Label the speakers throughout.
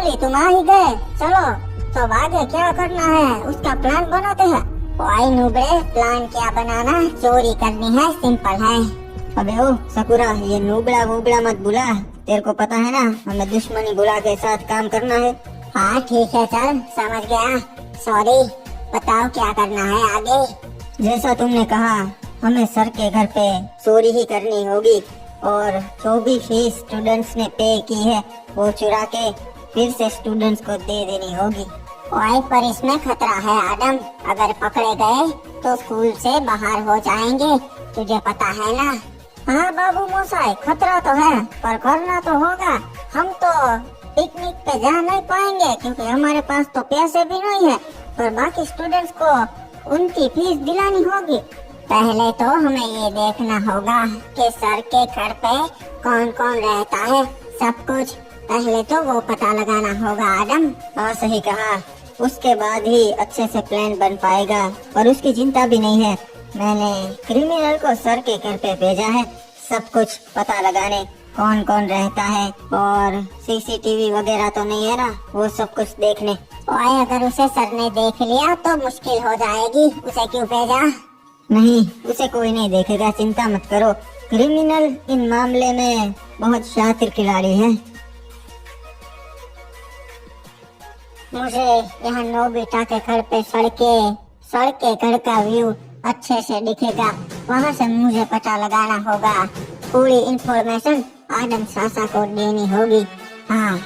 Speaker 1: Finally तुम आ ही गए। चलो तो आगे क्या करना है उसका प्लान बनाते हैं। ओए नुबड़े, प्लान क्या बनाना, चोरी करनी है, सिंपल है।
Speaker 2: अबे ओ सकुरा, ये नूबड़ा वूबड़ा मत बुला। तेरे को पता है ना, हमें दुश्मनी बुला के साथ काम करना है।
Speaker 1: हाँ ठीक है, चल समझ गया। सॉरी, बताओ क्या करना है आगे।
Speaker 2: जैसा तुमने कहा, हमें सर के घर पे चोरी ही करनी होगी और जो भी फीस स्टूडेंट्स ने पे की है वो चुरा के फिर से स्टूडेंट्स को दे देनी होगी।
Speaker 1: ओए पर इसमें खतरा है आदम, अगर पकड़े गए तो स्कूल से बाहर हो जाएंगे, तुझे पता है ना। हाँ बाबू मोसाई, खतरा तो है पर करना तो होगा। हम तो पिकनिक पे जा नहीं पाएंगे क्योंकि हमारे पास तो पैसे भी नहीं है, पर बाकी स्टूडेंट्स को उनकी फीस दिलानी होगी। पहले तो हमें ये देखना होगा कि सर के घर पे कौन कौन रहता है, सब कुछ पहले तो वो पता लगाना होगा आदम।
Speaker 2: हाँ सही कहा, उसके बाद ही अच्छे से प्लान बन पाएगा। और उसकी चिंता भी नहीं है, मैंने क्रिमिनल को सर के घर पे भेजा है सब कुछ पता लगाने, कौन कौन रहता है और सीसीटीवी वगैरह तो नहीं है ना, वो सब कुछ देखने।
Speaker 1: ओए अगर उसे सर ने देख लिया तो मुश्किल हो जाएगी, उसे क्यों भेजा।
Speaker 2: नहीं, उसे कोई नहीं देखेगा, चिंता मत करो। क्रिमिनल इन मामले में बहुत शातिर खिलाड़ी है।
Speaker 1: मुझे यहाँ नोबिता के घर पे सड़के घर का व्यू अच्छे से दिखेगा, वहाँ से मुझे पता लगाना होगा। पूरी इंफॉर्मेशन आदम सासा को देनी होगी। हाँ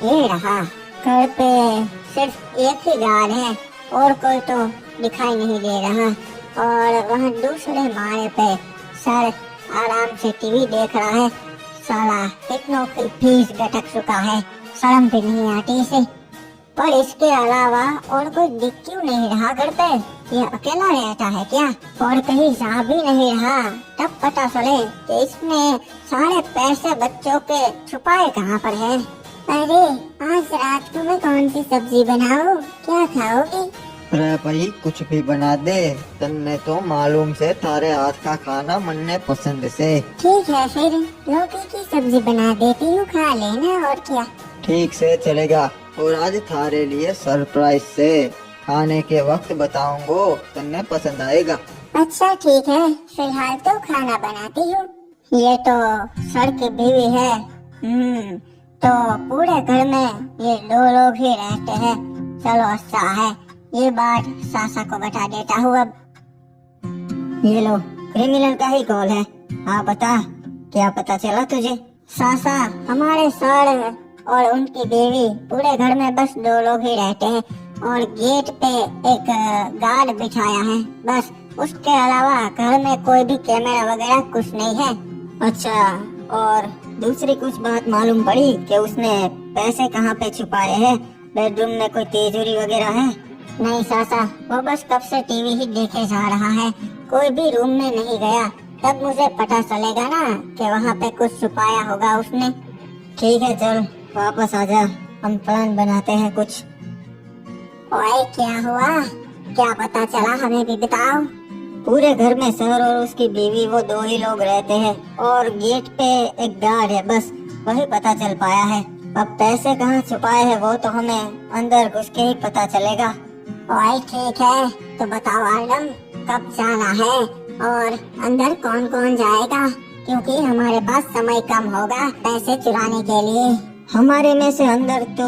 Speaker 1: ये रहा, घर पे सिर्फ एक ही गार्ड है और कोई तो दिखाई नहीं दे रहा। और वहाँ दूसरे माले पे सर आराम से टीवी देख रहा है। साला कितनों की फीस गटक चुका है, शर्म भी नहीं आती इसे। पर इसके अलावा और कोई दिख क्यों नहीं रहा घर पे, ये अकेला रहता है क्या? और कहीं जा भी नहीं रहा, तब पता चले कि इसने सारे पैसे बच्चों के छुपाए कहाँ पर है। अरे आज रात को मैं कौन सी सब्जी बनाऊं, क्या खाओगी?
Speaker 3: अरे भाई कुछ भी बना दे, तन्ने तो मालूम से थारे हाथ का खाना मनने पसंद से।
Speaker 1: ठीक है फिर लौकी की सब्जी बना देती हूँ, खा लेना और क्या।
Speaker 3: ठीक से चलेगा। और आज थारे लिए सरप्राइज से खाने के वक्त बताऊंगो, तन्ने पसंद आएगा।
Speaker 1: अच्छा ठीक है, फिलहाल तो खाना बनाती हूँ। ये तो सर की बीवी है। तो पूरे घर में ये 2 लोग ही रहते हैं। चलो अच्छा है, ये बात सासा को बता देता हूँ अब।
Speaker 2: ये लो, क्रिमिनल का ही कॉल है। हाँ बता, क्या पता चला तुझे?
Speaker 1: सासा, हमारे सर और उनकी बीवी, पूरे घर में बस 2 लोग ही रहते हैं और गेट पे एक गार्ड बिठाया है, बस उसके अलावा घर में कोई भी कैमरा वगैरह कुछ नहीं है।
Speaker 2: अच्छा, और दूसरी कुछ बात मालूम पड़ी कि उसने पैसे कहाँ पे छुपाए हैं? बेडरूम में कोई तिजोरी वगैरह है?
Speaker 1: नहीं सासा, वो बस कब से टीवी ही देखे जा रहा है, कोई भी रूम में नहीं गया। तब मुझे पता चलेगा ना कि वहाँ पे कुछ छुपाया होगा उसने।
Speaker 2: ठीक है चल वापस आजा, हम प्लान बनाते हैं कुछ।
Speaker 1: ओए क्या हुआ, क्या पता चला, हमें भी बताओ।
Speaker 2: पूरे घर में सर और उसकी बीवी, वो 2 ही लोग रहते हैं और गेट पे एक गार्ड है, बस वही पता चल पाया है। अब पैसे कहाँ छुपाए हैं वो तो हमें अंदर घुस के ही पता चलेगा।
Speaker 1: ओए ठीक है, तो बताओ आलम, कब जाना है और अंदर कौन कौन जाएगा, क्योंकि हमारे पास समय कम होगा पैसे चुराने के लिए।
Speaker 2: हमारे में से अंदर तो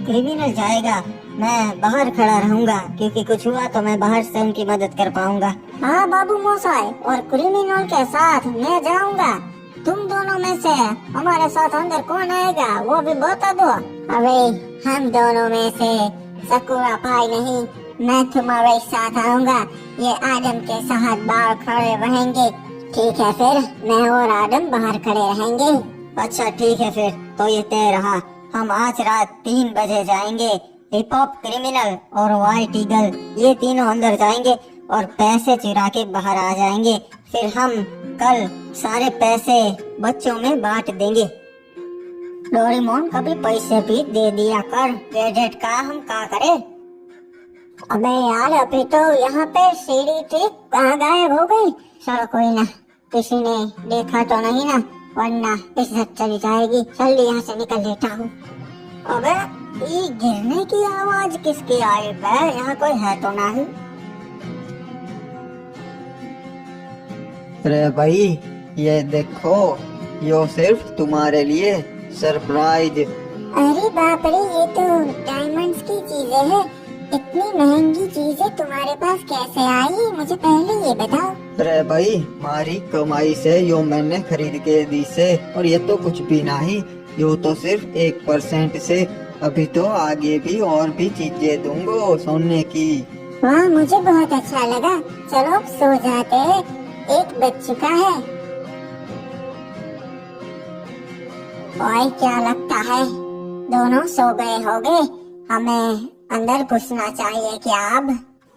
Speaker 2: क्रिमिनल जाएगा, मैं बाहर खड़ा रहूंगा क्योंकि कुछ हुआ तो मैं बाहर से उनकी मदद कर पाऊंगा।
Speaker 1: हाँ बाबू मोसाई, और क्रिमिनल के साथ मैं जाऊंगा। तुम दोनों में से हमारे साथ अंदर कौन आएगा वो भी बता दो। अरे हम दोनों में से सकुरा भाई नहीं, मैं तुम्हारे साथ आऊंगा। ये आदम के साथ बाहर खड़े रहेंगे। ठीक है फिर, मैं और आदम बाहर खड़े रहेंगे।
Speaker 2: अच्छा ठीक है फिर, तो ये तय रहा, हम आज रात 3 बजे जाएंगे। हिप हॉप क्रिमिनल और व्हाइट ईगल, ये तीनों अंदर जाएंगे और पैसे चुरा के बाहर आ जाएंगे। फिर हम कल सारे पैसे बच्चों में बांट देंगे।
Speaker 1: डोरेमोन, कभी पैसे भी दे दिया कर, गैजेट का हम क्या करें? अबे यार, अभी तो यहाँ पे सीढ़ी थी, कहाँ गायब हो गई? चलो कोई ना, किसी ने देखा तो नहीं ना, वरना इज्जत चली जाएगी। जल्दी यहाँ से निकल लेता हूँ। अबे ये गिरने की आवाज किसकी आई बे? यहाँ कोई है तो नहीं?
Speaker 3: अरे भाई ये देखो, यो सिर्फ तुम्हारे लिए सरप्राइज।
Speaker 1: अरे बाप रे, ये तो डायमंड्स की चीजें हैं। इतनी महंगी चीजें तुम्हारे पास कैसे आई? मुझे पहले ये बताओ।
Speaker 3: अरे भाई हमारी कमाई से यो मैंने खरीद के दी से, और ये तो कुछ भी नहीं, यो तो सिर्फ 1% से। अभी तो आगे भी और भी चीजें दूंगा सोने की।
Speaker 1: वाह, मुझे बहुत अच्छा लगा। चलो अब सो जाते हैं, 1 बज चुका है। और क्या लगता है दोनों सो गए होंगे? हमें अंदर घुसना चाहिए क्या अब?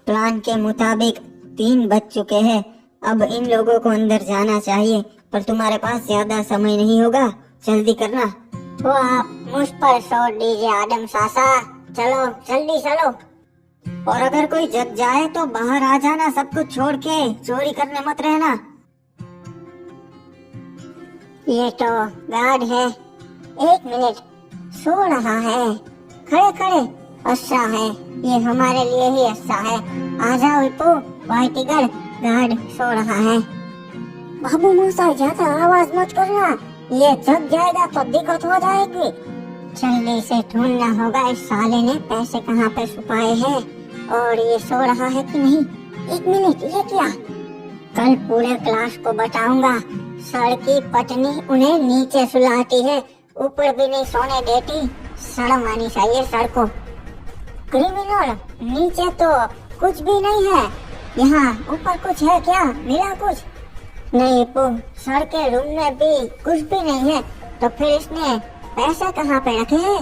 Speaker 2: प्लान के मुताबिक 3 बज चुके हैं। अब इन लोगों को अंदर जाना चाहिए, पर तुम्हारे पास ज्यादा समय नहीं होगा, जल्दी करना।
Speaker 1: वो आप मुझ पर छोड़ दीजिए आदम सासा, चलो जल्दी चलो।
Speaker 2: और अगर कोई जग जाए तो बाहर आ जाना, सब कुछ छोड़ के चोरी करने मत रहना।
Speaker 1: ये तो गार्ड है, 1 मिनट, सो रहा है खड़े खड़े। अच्छा है, ये हमारे लिए ही अच्छा है। आ जाओ इप्पू, व्हाइट टिगर, गार्ड सो रहा है। बाबू मूसा ज्यादा आवाज मत करना, ये जग जाएगा तो दिक्कत हो जाएगी। जल्दी से ढूंढना होगा इस साले ने पैसे कहाँ पे छुपाए हैं, और ये सो रहा है कि नहीं। 1 मिनट, ये क्या? कल पूरे क्लास को बताऊंगा, सर की पत्नी उन्हें नीचे सुलाती है, ऊपर भी नहीं सोने देती। शर्म आनी चाहिए सर को। क्रिमिनल, नीचे तो कुछ भी नहीं है, यहाँ ऊपर कुछ है क्या? मिला कुछ? नहीं पू, सर के रूम में भी कुछ भी नहीं है, तो फिर इसने पैसे कहाँ पे रखे हैं?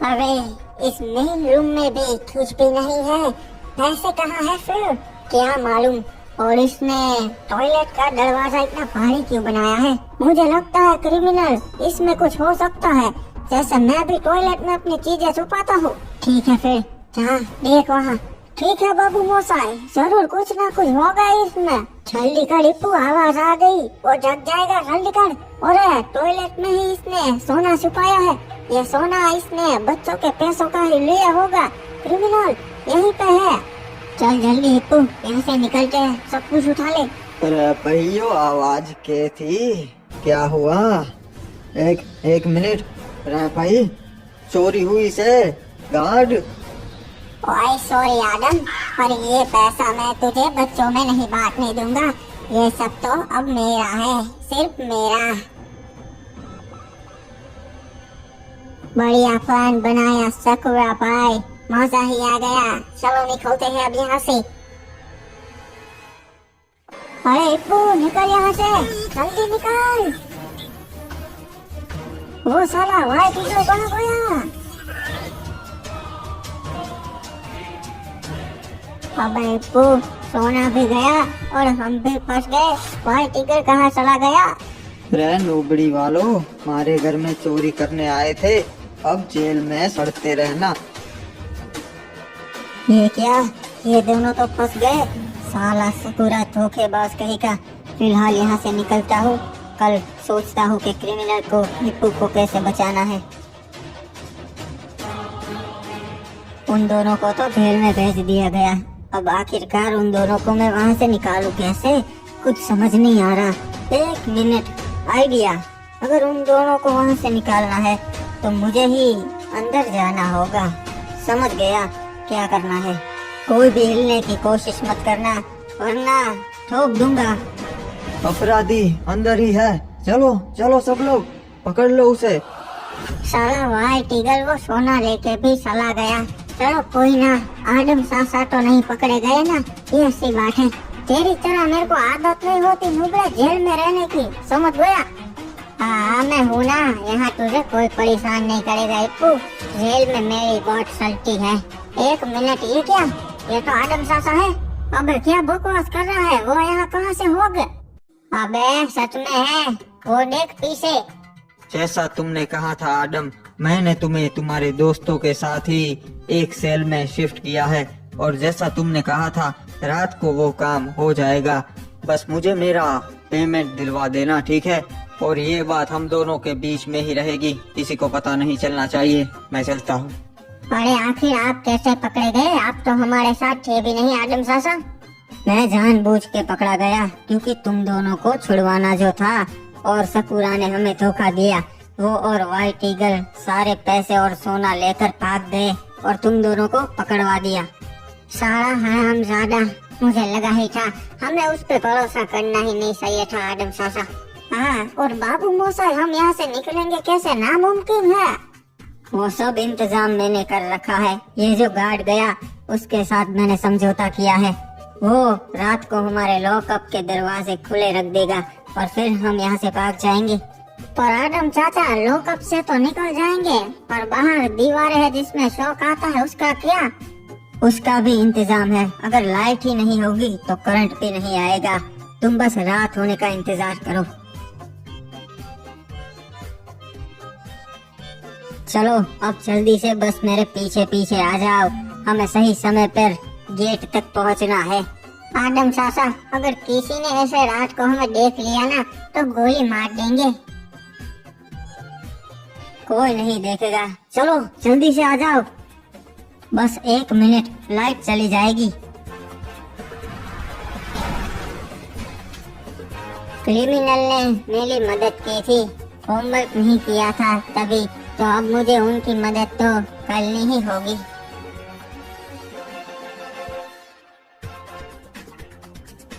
Speaker 1: अरे इस मेन रूम में भी कुछ भी नहीं है, पैसे कहाँ है फिर? क्या मालूम। और इसने टॉयलेट का दरवाजा इतना भारी क्यों बनाया है? मुझे लगता है क्रिमिनल इसमें कुछ हो सकता है, जैसे मैं भी टॉयलेट में अपनी चीजें छुपाता हूँ। ठीक है फिर, जहाँ देख वहाँ। ठीक है बाबू मोसाई, जरूर कुछ ना कुछ होगा इसमें। जल्दी कर इप्पू, आवाज आ गई, वो जग जाएगा, जल्दी कर। और टॉयलेट में ही इसने सोना छुपाया है, ये सोना इसने बच्चों के पैसों का ही लिया होगा। क्रिमिनल यहीं पे है, चल जल्दी इप्पू, यहाँ से निकलते हैं, सब कुछ उठा ले।
Speaker 3: अरे भैया आवाज के थी, क्या हुआ? एक मिनट। अरे भाई चोरी हुई से, गार्ड।
Speaker 1: ओए सॉरी आदम, पर ये पैसा मैं तुझे बच्चों में नहीं बांटने दूंगा, ये सब तो अब मेरा है, सिर्फ मेरा। बढ़िया प्लान बनाया सकुरा भाई, मजा ही आ गया। चलो निकलते हैं अब यहाँ से। अरे इप्पू निकल यहाँ से, जल्दी निकल। वो साला व्हाइट टिगर कहाँ गया? अबे इप्पू, सोना भी गया और हम भी फंस गए। व्हाइट टिगर कहाँ चला गया?
Speaker 3: रे नोबड़ी वालों, हमारे घर में चोरी करने आए थे, अब जेल में सड़ते रहना।
Speaker 2: ये क्या, ये दोनों तो फंस गए। साला सकुरा धोखेबाज कहेगा। फिलहाल यहाँ से निकलता हूँ, कल सोचता हूँ कि क्रिमिनल को इप्पू को कैसे बचाना है। उन दोनों को तो जेल में भेज दिया गया, अब आखिरकार उन दोनों को मैं वहाँ से निकालूं कैसे, कुछ समझ नहीं आ रहा। 1 मिनट, आइडिया। अगर उन दोनों को वहाँ से निकालना है तो मुझे ही अंदर जाना होगा। समझ गया क्या करना है। कोई भी हिलने की कोशिश मत करना, वरना ठोक दूंगा।
Speaker 3: अपराधी अंदर ही है, चलो चलो सब लोग पकड़ लो उसे।
Speaker 1: साला व्हाइट टिगर वो सोना लेके भी चला गया। चलो कोई ना, आदम सासा तो नहीं पकड़े गए ना, ये अच्छी बात है। तेरी तरह मेरे को आदत नहीं होती नुबड़े जेल में रहने की, समझ गया? हाँ मैं हूँ ना, यहाँ तुझे कोई परेशान नहीं करेगा इप्पू, जेल में मेरी बहुत सल्टी है। 1 मिनट, ये क्या? ये तो आदम सासा है। अबे क्या बकवास कर रहा है, वो यहाँ कहाँ से हो गए? अबे सच में है, वो देख पीछे।
Speaker 3: जैसा तुमने कहा था आदम, मैंने तुम्हें तुम्हारे दोस्तों के साथ ही एक सेल में शिफ्ट किया है, और जैसा तुमने कहा था रात को वो काम हो जाएगा। बस मुझे मेरा पेमेंट दिलवा देना, ठीक है? और ये बात हम दोनों के बीच में ही रहेगी, किसी को पता नहीं चलना चाहिए। मैं चलता हूँ।
Speaker 1: अरे आखिर आप कैसे पकड़े गए? आप तो हमारे साथ थे भी नहीं आदम चाचा।
Speaker 2: मैं जानबूझ के पकड़ा गया क्योंकि तुम दोनों को छुड़वाना जो था और सकूरा ने हमें धोखा दिया। वो और व्हाइट ईगल सारे पैसे और सोना लेकर भाग गए और तुम दोनों को पकड़वा दिया।
Speaker 1: सारा हराम ज्यादा, मुझे लगा ही था, हमें उस पे भरोसा करना ही नहीं चाहिए था आदम चाचा। हाँ, और बाबू मोसाई हम यहाँ से निकलेंगे कैसे? नामुमकिन है।
Speaker 2: वो सब इंतजाम मैंने कर रखा है। ये जो गार्ड गया उसके साथ मैंने समझौता किया है। वो रात को हमारे लॉकअप के दरवाजे खुले रख देगा और फिर हम यहाँ से भाग जाएंगे।
Speaker 1: पर आदम चाचा लॉकअप से तो निकल जाएंगे, पर बाहर दीवारें है जिसमें शौक आता है, उसका क्या?
Speaker 2: उसका भी इंतजाम है। अगर लाइट ही नहीं होगी तो करंट भी नहीं आएगा। तुम बस रात होने का इंतजार करो। चलो अब जल्दी से बस मेरे पीछे पीछे आ जाओ। हमें सही समय पर गेट तक पहुंचना है।
Speaker 1: आदम चाचा अगर किसी ने ऐसे रात को हमें देख लिया ना तो गोली मार देंगे।
Speaker 2: कोई नहीं देखेगा। चलो जल्दी से आ जाओ। बस 1 मिनट, लाइट चली जाएगी।
Speaker 1: क्रिमिनल ने मेरी मदद की थी, होमवर्क नहीं किया था तभी, तो अब मुझे उनकी मदद तो करनी ही होगी।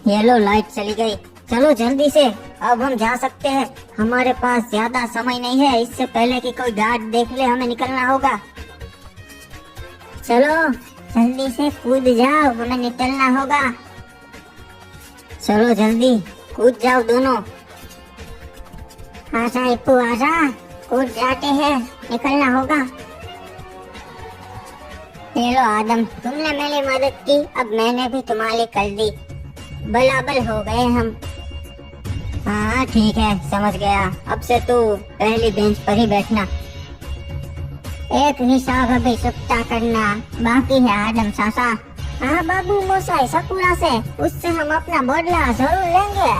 Speaker 2: ये लो लाइट चली गई। चलो जल्दी से, अब हम जा सकते हैं। हमारे पास ज्यादा समय नहीं है, इससे पहले कि कोई गार्ड देख ले हमें निकलना होगा।
Speaker 1: चलो जल्दी से कूद जाओ, हमें निकलना होगा।
Speaker 2: चलो जल्दी कूद जाओ दोनों।
Speaker 1: आजा इप्पू आजा, कूद जाते हैं, निकलना होगा। ये लो आदम, तुमने मेरी मदद की, अब मैंने भी तुम्हारी कर दी। बराबर हो गए हम।
Speaker 2: हाँ ठीक है, समझ गया। अब से तू पहली बेंच पर ही बैठना।
Speaker 1: एक हिसाब अभी चुकता करना बाकी है आदम चाचा। हाँ बाबू मोसाई, सकूरा से, उससे हम अपना बदला जरूर लेंगे।